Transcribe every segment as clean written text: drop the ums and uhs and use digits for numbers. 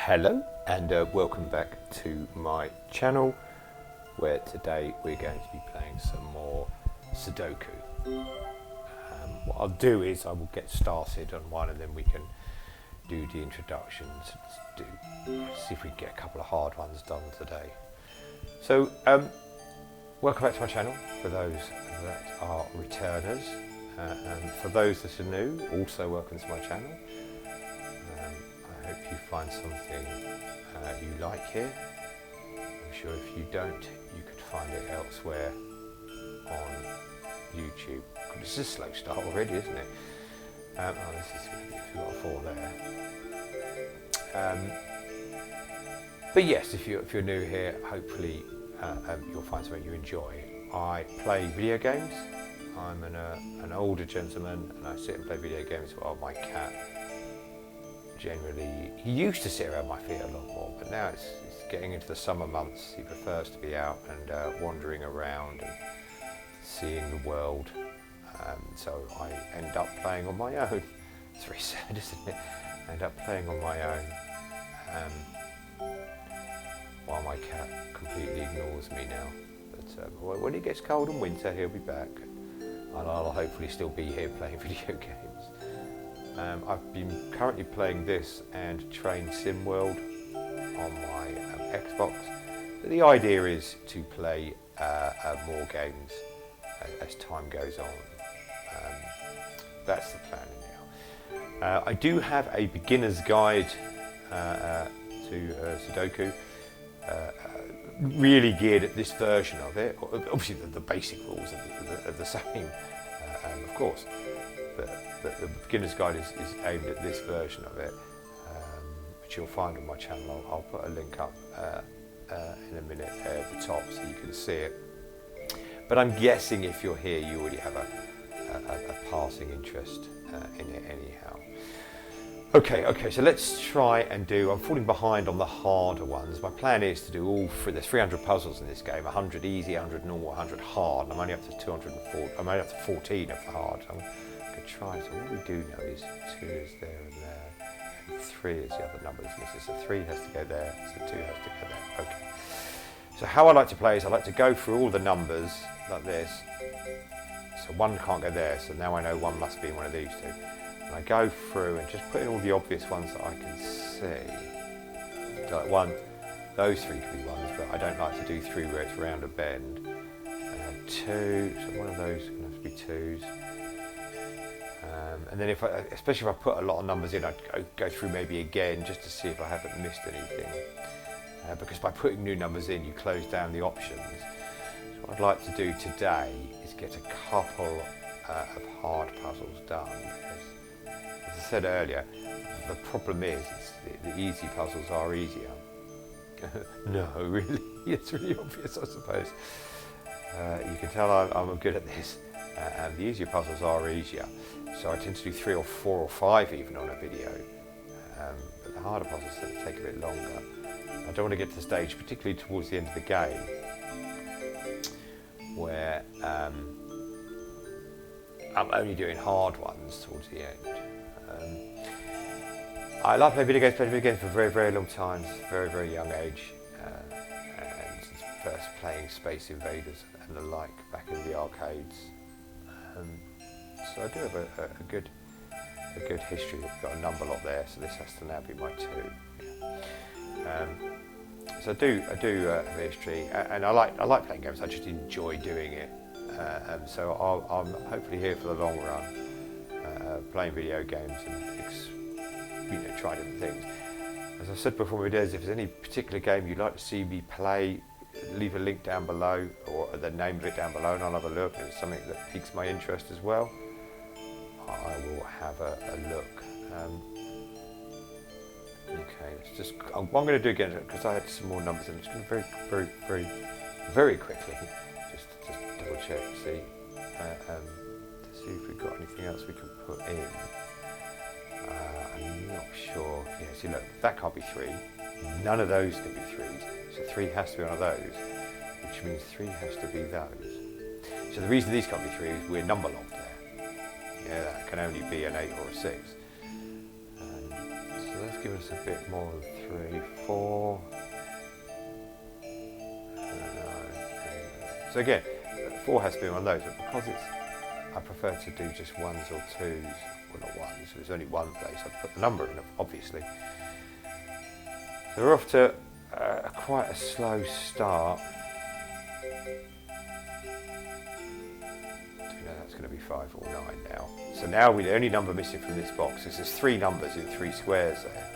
Hello and welcome back to my channel, where today we're going to be playing some more Sudoku. What I'll do is I will get started on one and then we can do the introductions. See if we can get a couple of hard ones done today. So welcome back to my channel for those that are returners, and for those that are new, also welcome to my channel. I hope you find something you like here. I'm sure if you don't, you could find it elsewhere on YouTube. This is a slow start already, isn't it? Oh, this is going to be, we've got a 4 there. But yes, if you're new here, hopefully you'll find something you enjoy. I play video games. I'm an older gentleman, and I sit and play video games while my cat generally, he used to sit around my feet a lot more, but now it's getting into the summer months. He prefers to be out and wandering around and seeing the world. So I end up playing on my own. It's very sad, isn't it? I end up playing on my own while my cat completely ignores me now. But when it gets cold and winter, he'll be back, and I'll hopefully still be here playing video games. I've been currently playing this and Train Sim World on my Xbox. But the idea is to play more games as time goes on. That's the plan now. I do have a beginner's guide to Sudoku, really geared at this version of it. Obviously the basic rules are the same, of course. But the beginner's guide is aimed at this version of it, which you'll find on my channel. I'll put a link up in a minute there at the top so you can see it. But I'm guessing if you're here, you already have a passing interest in it anyhow. Okay, so let's try and do, I'm falling behind on the harder ones. My plan is to do all three. There's 300 puzzles in this game, 100 easy, 100 normal, 100 hard, and I'm only up to 204, I'm only up to 14 of the hard. So I'm going to try, so what we do know is 2 is there and there, and 3 is the other number that's missing. So 3 has to go there, so 2 has to go there. Okay. So how I like to play is I like to go through all the numbers like this. So 1 can't go there, so now I know 1 must be in one of these 2. And I go through and just put in all the obvious ones that I can see. Like 1, those 3 could be 1s, but I don't like to do 3 where it's round a bend. And then 2, so one of those can have to be 2s. And then especially if I put a lot of numbers in, I'd go through maybe again just to see if I haven't missed anything. Because by putting new numbers in, you close down the options. So what I'd like to do today is get a couple of hard puzzles done. Because, as I said earlier, the problem is the easy puzzles are easier. No, really, it's really obvious, I suppose. You can tell I'm good at this. And the easier puzzles are easier. So I tend to do 3 or 4 or 5 even on a video. But the harder puzzles take a bit longer. I don't want to get to the stage, particularly towards the end of the game, where I'm only doing hard ones towards the end. I like playing video games for a very, very long time, very, very young age, and since first playing Space Invaders and the like back in the arcades. So I do have a good history. I've got a number lot there, so this has to now be my 2. So I do have a history, and I like playing games. I just enjoy doing it. So I'm hopefully here for the long run, playing video games and try different things. As I said before, if there's any particular game you'd like to see me play, leave a link down below or the name of it down below, and I'll have a look. If it's something that piques my interest as well, I will have a look. Okay, let's just. What I'm going to do again, because I had some more numbers, I'm just going to very quickly just double check, see to see if we've got anything else we can put in. I'm not sure. Yeah, see, look, that can't be 3. None of those can be 3s. So 3 has to be one of those, which means 3 has to be those. So the reason these can't be 3 is we're number locked there. Yeah, that can only be an 8 or a 6. So let's given us a bit more than 3, 4. So again, 4 has to be one of those, but because I prefer to do just 1s or 2s, well not 1s, there's only one place, I've put the number in, obviously. So we're off to quite a slow start. That's going to be 5 or 9 now. So now the only number missing from this box is there's 3 numbers in 3 squares there.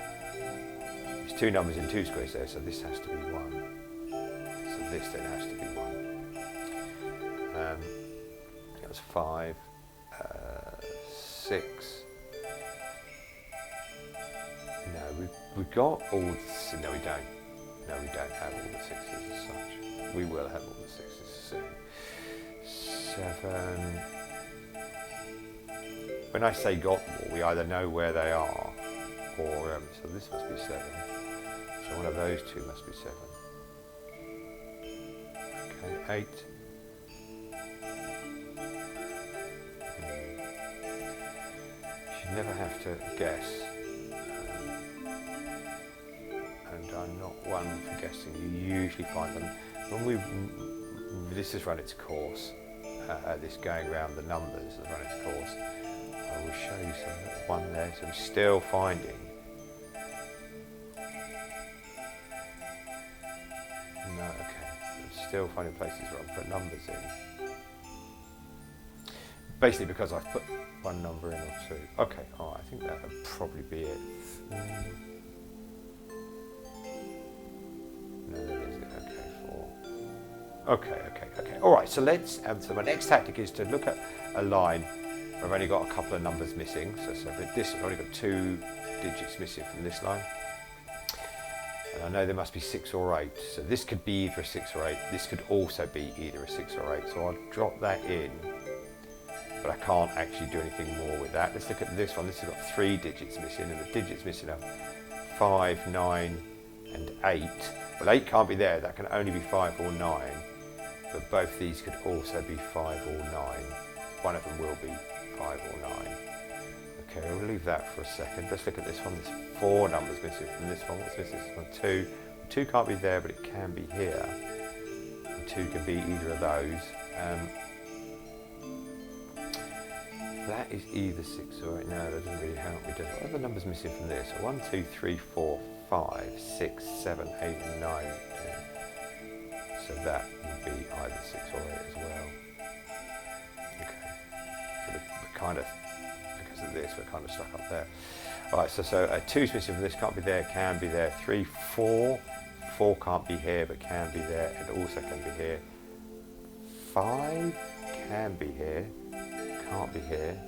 There's 2 numbers in 2 squares there, so this has to be 1. So this then has to be 1. That was 5, 6. No, we've got all. No, we don't. No, we don't have all the 6s as such. We will have all the 6s soon. 7. When I say got them all, we either know where they are, or so this must be 7. So one of those 2 must be 7. Okay, 8. You never have to guess. And I'm not one for guessing. You usually find them when this has run its course. This going around the numbers has run its course. I will show you some. 1 there, so I'm still finding. No, okay. I'm still finding places where I put numbers in. Basically because I've put 1 number in or 2. Okay, I think that would probably be it. No, that is it. Okay, 4. Okay. All right. So let's. So my next tactic is to look at a line where I've only got a couple of numbers missing. So this I've only got 2 digits missing from this line, and I know there must be 6 or 8. So this could be either a 6 or 8. This could also be either a 6 or 8. So I'll drop that in, but I can't actually do anything more with that. Let's look at this one. This has got 3 digits missing, and the digits missing are 5, 9, and 8. Well, 8 can't be there. That can only be 5 or 9. But both these could also be 5 or 9. One of them will be 5 or 9. Okay, we'll leave that for a second. Let's look at this one. There's 4 numbers missing from this one. What's missing? This one, 2. 2 can't be there, but it can be here. And 2 can be either of those. That is either 6 or 8. No, that doesn't really help me, does it? What are the numbers missing from this? So 1, 2, 3, 4, 5, 6, 7, 8, and 9. So that would be either 6 or 8 as well. Okay. So we're kind of, because of this, we're kind of stuck up there. Alright, so 2's missing from this, can't be there, can be there. 3, 4. 4 can't be here, but can be there, and also can be here. 5 can be here, can't be here.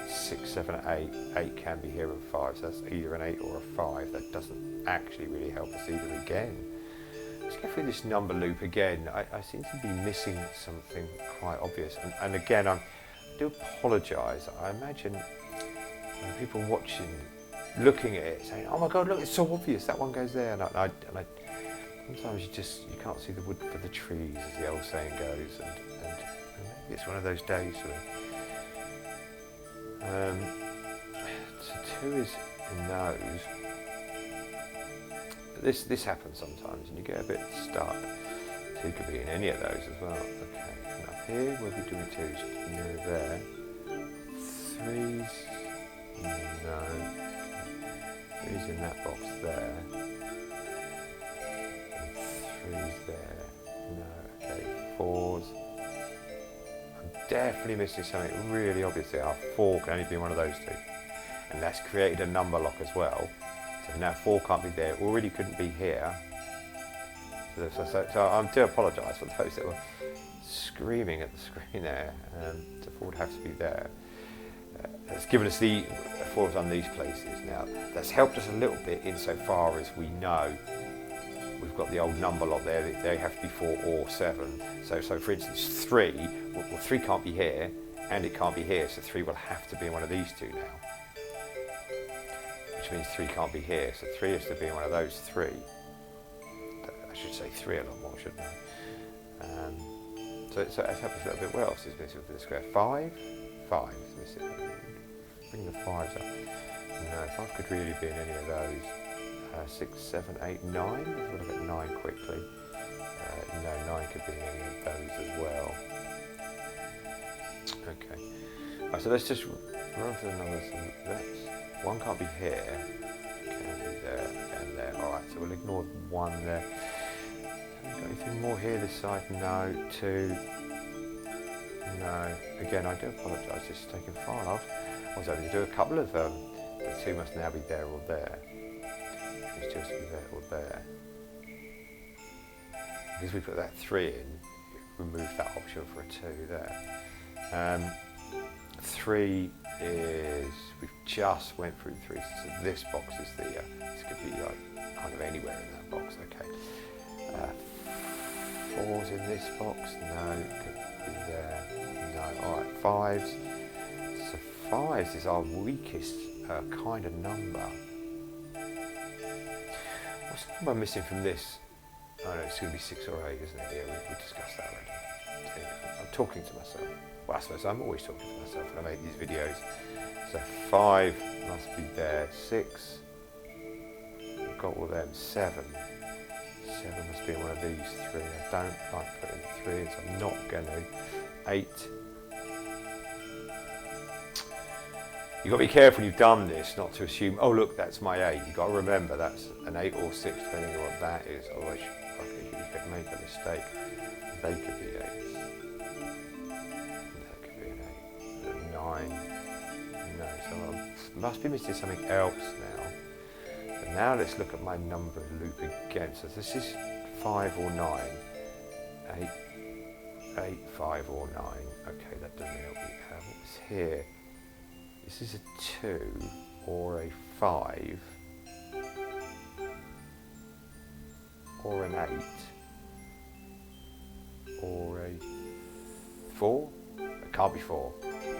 6, 7, 8. 8 can be here and 5, so that's either an 8 or a 5. That doesn't actually really help us either again. Let's go through this number loop again. I seem to be missing something quite obvious. And again, I do apologise. I imagine people watching, looking at it, saying, oh my God, look, it's so obvious, that one goes there. And I sometimes you can't see the wood for the trees, as the old saying goes. And maybe it's one of those days for me. So 2 is in those. This happens sometimes, and you get a bit stuck. 2 could be in any of those as well. Okay, and up here, where we do 2's? No, there. 3's, no. 3's in that box there. And 3's there. No, okay. 4's. I'm definitely missing something really obvious there. 4 can only be one of those 2. And that's created a number lock as well. So now 4 can't be there, already couldn't be here. So I do apologise for those that were screaming at the screen there. So 4 would have to be there. It's given us 4's on these places now. That's helped us a little bit insofar as we know we've got the old number lock there. They have to be 4 or 7. So for instance 3, well 3 can't be here and it can't be here, so 3 will have to be in one of these 2 now. Which means 3 can't be here, so 3 has to be in one of those 3. I should say 3 a lot more, shouldn't I? So it's helped us a little bit. What else is missing for the square? 5? 5 is missing. Bring the 5s up. No, 5 could really be in any of those. 6, 7, 8, 9. Let's look at 9 quickly. No, 9 could be in any of those as well. Okay. Right, so let's just run through the numbers. That's 1 can't be here. Can be there and there. Alright, so we'll ignore 1 there. Have we got anything more here this side? No. 2. No. Again, I do apologise, this is taking far enough. I was hoping to do a couple of the 2 must now be there or there. It's just be there or there. Because we put that 3 in, it removed that option for a 2 there. 3 is, we've just went through 3, so this box is the, this could be like kind of anywhere in that box, okay. 4's in this box, no, it could be there, no, alright, 5's, so 5's is our weakest kind of number. What's the number missing from this? Oh no, it's going to be 6 or 8, isn't it? Yeah, we discussed that already. I'm talking to myself. Well, I suppose I'm always talking to myself when I make these videos. So 5 must be there. 6, we've got all of them. 7 must be in one of these 3. I don't like putting 3 in, so I'm not going to. 8. You've got to be careful when you've done this, not to assume, oh look, that's my 8. You've got to remember that's an 8 or 6, depending on what that is. Otherwise, you could make a mistake. They could be 8s. That could be an 8. 9. No, so I must be missing something else now. But now let's look at my number loop again. So this is 5 or 9. 8, 5 or 9. Okay, that doesn't help me. What's here? This is a 2 or a 5 or an 8 or a 4. It can't be 4.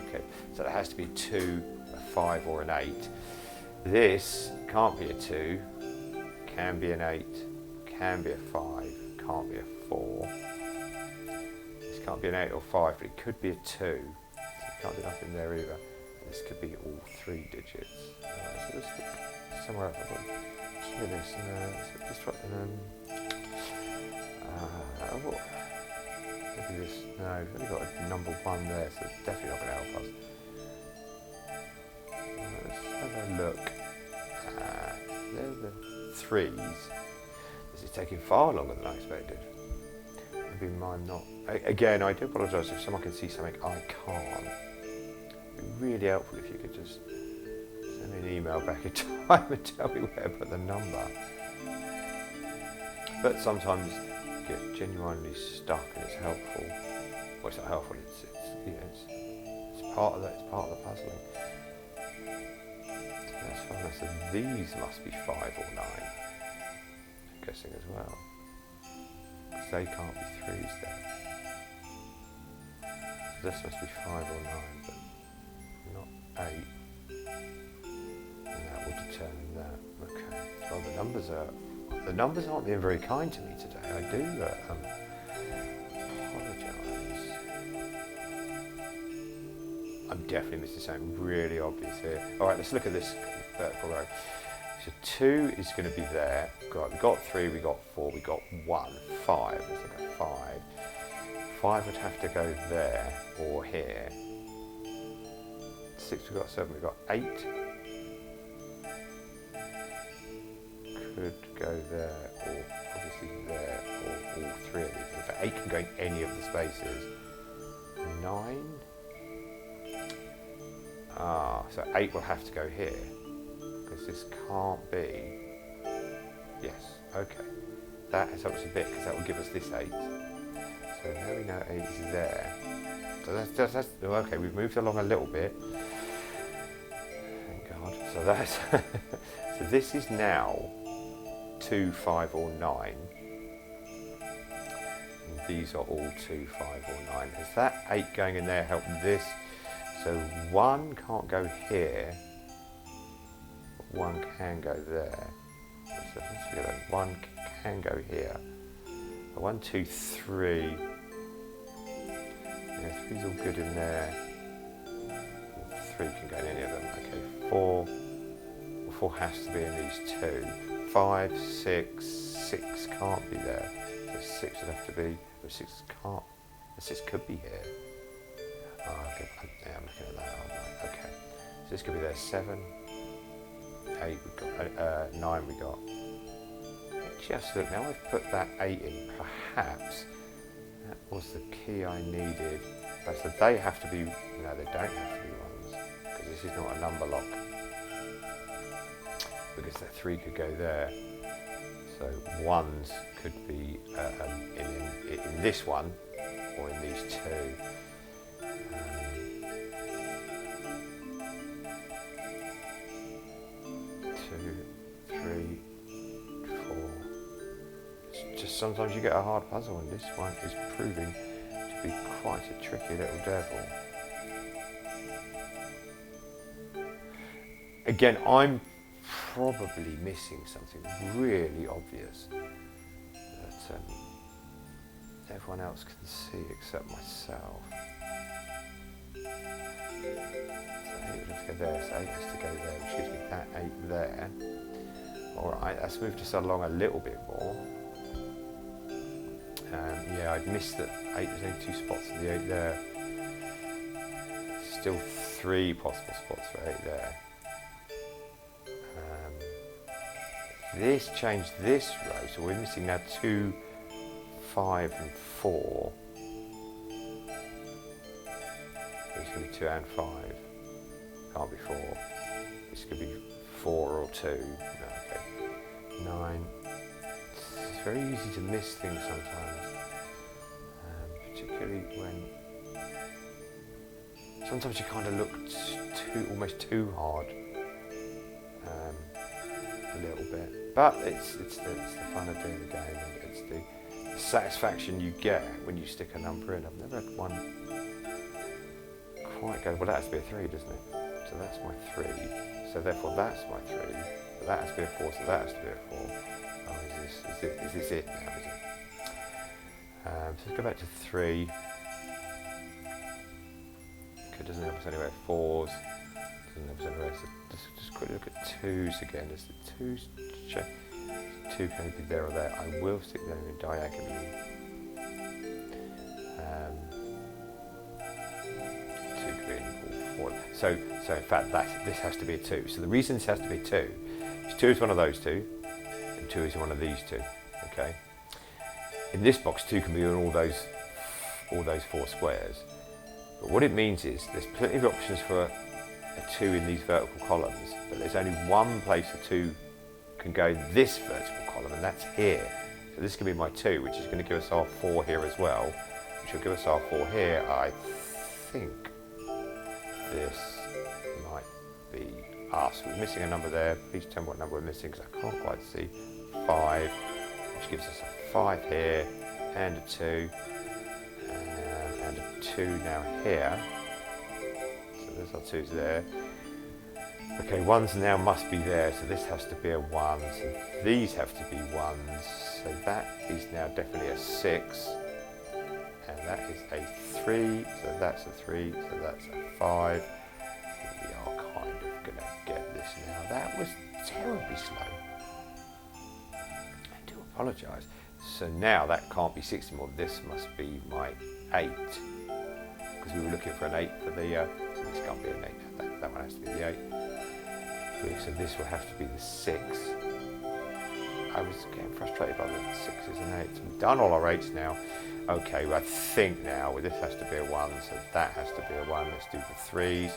Okay, so it has to be a 2, a 5 or an 8. This can't be a 2, can be an 8, can be a 5, can't be a 4. This can't be an 8 or 5, but it could be a 2. So it can't be nothing there either. This could be all 3 digits. So let's look somewhere else. Let's do this. Let's try. Maybe this. No, we've only got a number 1 there, so it's definitely not going to help us. Let's have a look. There's the 3s. This is taking far longer than I expected. Maybe mine not. Again, I do apologise if someone can see something I can't. It'd be really helpful if you could just send me an email back in time and tell me where to put the number. But sometimes you get genuinely stuck and it's helpful. Well, it's not helpful. It's part of that. It's part of the puzzling. So that's fine. So these must be 5 or 9. I'm guessing as well, because they can't be 3s there. So this must be 5 or 9, but not 8, and that will determine that. Okay. Well, the numbers aren't being very kind to me today. I do apologise. I'm definitely missing something really obvious here. All right, let's look at this vertical row. So 2 is going to be there. We got 3, we got 4, we got 1, 5. Let's look at 5. 5 would have to go there or here. 6 we've got 7, we've got 8. Could go there or obviously there or all 3 of these. In fact, 8 can go in any of the spaces. 9. So 8 will have to go here because this can't be. Yes, okay. That has helped us a bit because that will give us this 8. So now we know 8 is there. So that's okay. We've moved along a little bit. So that's so this is now 2, 5 or 9. And these are all 2, 5 or 9. Has that 8 going in there helped this? So 1 can't go here, but 1 can go there. So let's figure out 1 can go here. 1, 2, 3. Yeah, 3's all good in there. 3 can go in any of them. Okay, 4. 4 has to be in these 2. 5, 6 can't be there. So 6 would have to be, but 6 can't, 6 could be here. Oh, okay. Yeah, I'm looking at that, aren't I? Okay. So this could be there. 7, 8 we got, 9 we got. Just look, now I've put that 8 in, perhaps that was the key I needed. So they have to be, no they don't have to be 1s, because this is not a number lock. Because that 3 could go there. So 1s could be in this one, or in these 2. 2, 3, 4. It's just sometimes you get a hard puzzle, and this one is proving to be quite a tricky little devil. Again, I'm probably missing something really obvious that everyone else can see except myself. So 8 would have to go there, so 8 has to go there, which gives me that 8 there. Alright, let's move this along a little bit more. Yeah, I'd missed that 8, there's only 2 spots for the 8 there. Still 3 possible spots for 8 there. This changed this row, so we're missing now 2, 5 and 4. It's going to be 2 and 5. Can't be 4. This could be 4 or 2. No, okay. 9. It's very easy to miss things sometimes. Particularly when sometimes you kind of look almost too hard. A little bit, but it's the fun of doing the game, and it's the satisfaction you get when you stick a number in. I've never had one quite go, well that has to be a 3, doesn't it? So that's my 3, so therefore that's my 3, but that has to be a 4, so that has to be a 4. Oh, is this it now, is it? So let's go back to 3. Okay, doesn't help us anyway, 4s. So just quickly look at 2s again. Does the 2s check? 2 can be there or there. I will stick them in diagonally. 2 could be in all 4. So in fact, this has to be a 2. So the reason this has to be 2 is 2 is one of those 2, and 2 is one of these 2. Okay. In this box, 2 can be in all those 4 squares. But what it means is there's plenty of options for a 2 in these vertical columns, but there's only one place a 2 can go in this vertical column, and that's here. So this can be my 2, which is going to give us our 4 here as well, which will give us our 4 here. I think this might be us. We're missing a number there. Please tell me what number we're missing, because I can't quite see. 5, which gives us a 5 here, and a 2, and a 2 now here. There's our 2s there. Okay, 1s now must be there, so this has to be a 1, so these have to be 1s, so that is now definitely a 6, and that is a 3, so that's a 3, so that's a 5. We are kind of going to get this now. That was terribly slow. I do apologise. So now that can't be 6 anymore, this must be my 8, because we were looking for an 8 for the so this can't be an 8, that one has to be the 8. So this will have to be the 6. I was getting frustrated by the 6s and 8s. We've done all our 8s now. Okay, well, I think now well, this has to be a 1, so that has to be a 1. Let's do the 3s.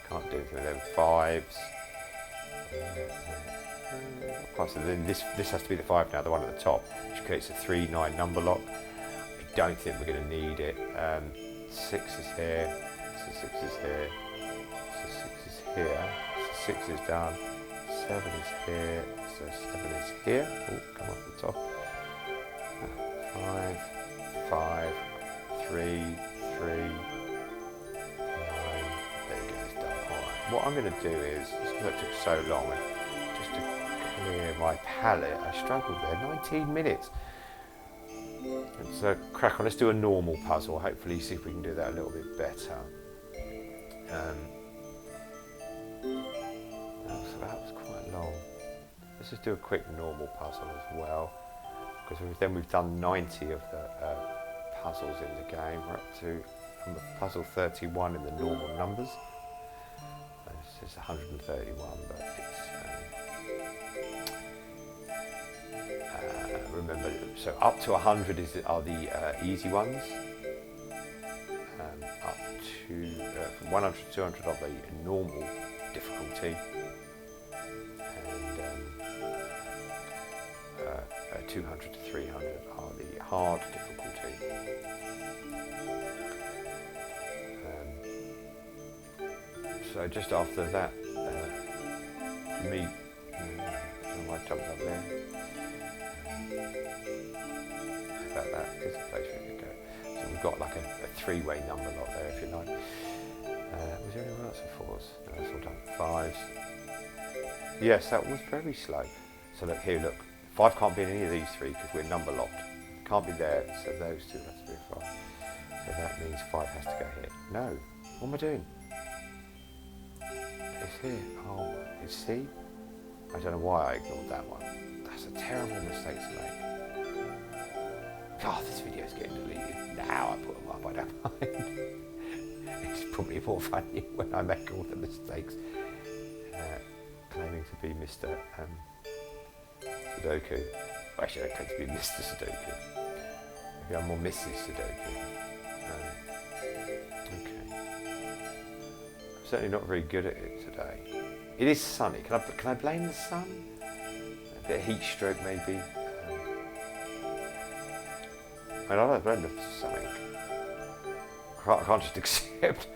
Can't do anything with them 5s. So then this has to be the 5 now, the one at the top, which creates a 3, 9 number lock. I don't think we're going to need it. 6 is here. So 6 is here, so 6 is here, so 6 is done, 7 is here, so 7 is here, oh, come off the top, 5, 5, 3, 3, 9, there you go, it's done. Alright, what I'm going to do is, just because it took so long, just to clear my palette, I struggled there, 19 minutes. Let's crack on, let's do a normal puzzle, hopefully see if we can do that a little bit better. So that was quite long. let's just do a quick normal puzzle as well, because we've done 90 of the puzzles in the game. We're up to puzzle 31 in the normal numbers. It's 131, but it's remember. So up to 100 are the easy ones. Up to from 100 to 200 are the normal difficulty, and 200 to 300 are the hard difficulty. So just after that, I jumped up there. About that is the place where you go. So we've got like a three-way number lock there, if you like. Was there anyone else for us? No, it's all done. Fives. Yes, that was very slow. So look here, look. 5 can't be in any of these three because we're number locked. Can't be there, so those two have to be a 5. So that means 5 has to go here. No, what am I doing? It's here. Oh, it's C. I don't know why I ignored that one. That's a terrible mistake to make. God, this video's getting deleted. Now I put them up, I don't mind. It's probably more funny when I make all the mistakes. Claiming to be Mr. Sudoku. Well, actually, I claim to be Mr. Sudoku. Maybe I'm more Mrs. Sudoku. Okay. I'm certainly not very good at it today. It is sunny. Can I blame the sun? A bit of heat stroke, maybe. I don't know, something. I can't just accept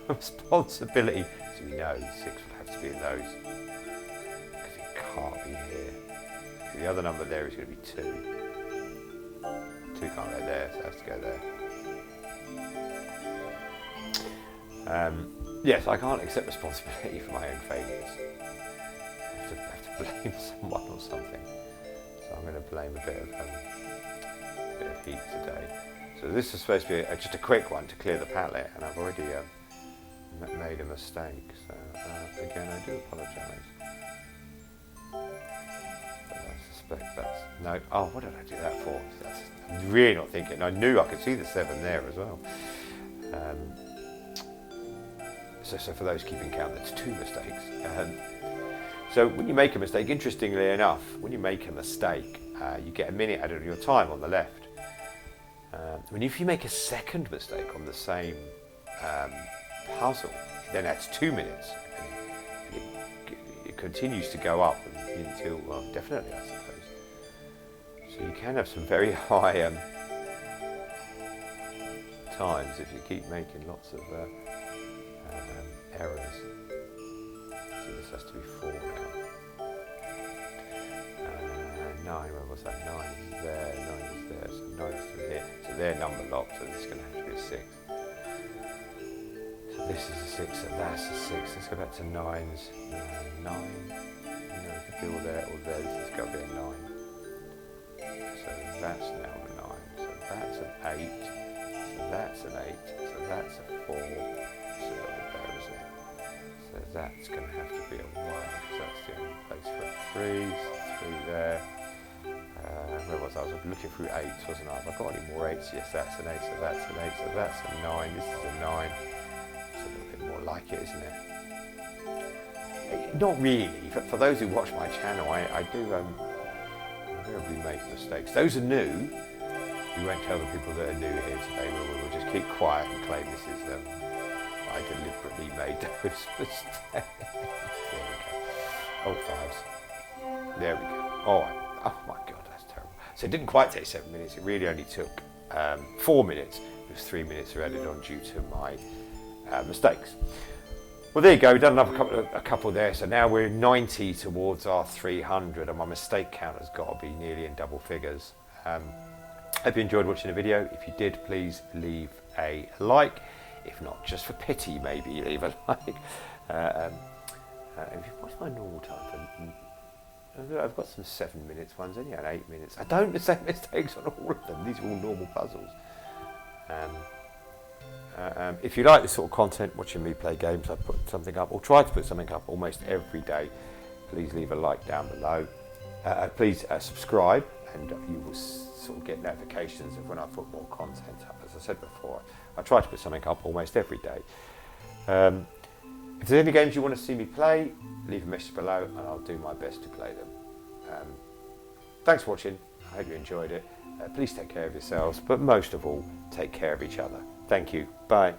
responsibility. So we know 6 would have to be in those. Because it can't be here. The other number there is going to be 2. 2 can't go there, so it has to go there. Yes, I can't accept responsibility for my own failures. I have to blame someone or something. So I'm going to blame a bit of heat today. So this is supposed to be just a quick one to clear the palette, and I've already made a mistake. So again, I do apologise. I suspect that's no. Oh, what did I do that for? I'm really not thinking. I knew I could see the 7 there as well. So for those keeping count, that's 2 mistakes. So when you make a mistake, interestingly enough, when you make a mistake, you get a minute added on your time on the left. If you make a second mistake on the same puzzle, then that's 2 minutes. And it continues to go up until, well, definitely, I suppose. So you can have some very high times if you keep making lots of errors. So this has to be 4 now. 9, where was that? 9 is there, 9 is there, so 9 is through here. So they're number locked, so this is going to have to be a 6. So this is a 6, so that's a 6. Let's go back to 9s. 9. We could do all there, this has got to be a 9. So that's now a 9. So that's an 8. So that's an 8. So that's a 4. So so that's going to have to be a 1, because that's the only place for a 3. So 3 there. Where was I? I was looking through 8s, wasn't I? Have I got any more 8s? Yes, that's an 8, so that's an 8, so that's a 9. This is a 9. It's a little bit more like it, isn't it? Not really. For those who watch my channel, I do invariably make mistakes. Those are new. We won't tell the people that are new here today. We'll just keep quiet and claim this is I deliberately made those mistakes. There we go. Oh, 5s. There we go. All right. Oh my God, that's terrible. So it didn't quite take 7 minutes. It really only took 4 minutes. It was 3 minutes are added on due to my mistakes. Well, there you go. We've done a couple there. So now we're 90 towards our 300, and my mistake count has got to be nearly in double figures. Hope you enjoyed watching the video. If you did, please leave a like. If not, just for pity, maybe leave a like. What's my normal time? I've got some 7 minutes ones, only had 8 minutes. I don't make mistakes on all of them. These are all normal puzzles. If you like this sort of content, watching me play games, I put something up, or try to put something up almost every day. Please leave a like down below. Please subscribe, and you will sort of get notifications of when I put more content up. As I said before, I try to put something up almost every day. If there's any games you want to see me play, leave a message below and I'll do my best to play them. Thanks for watching. I hope you enjoyed it. Please take care of yourselves, but most of all, take care of each other. Thank you. Bye.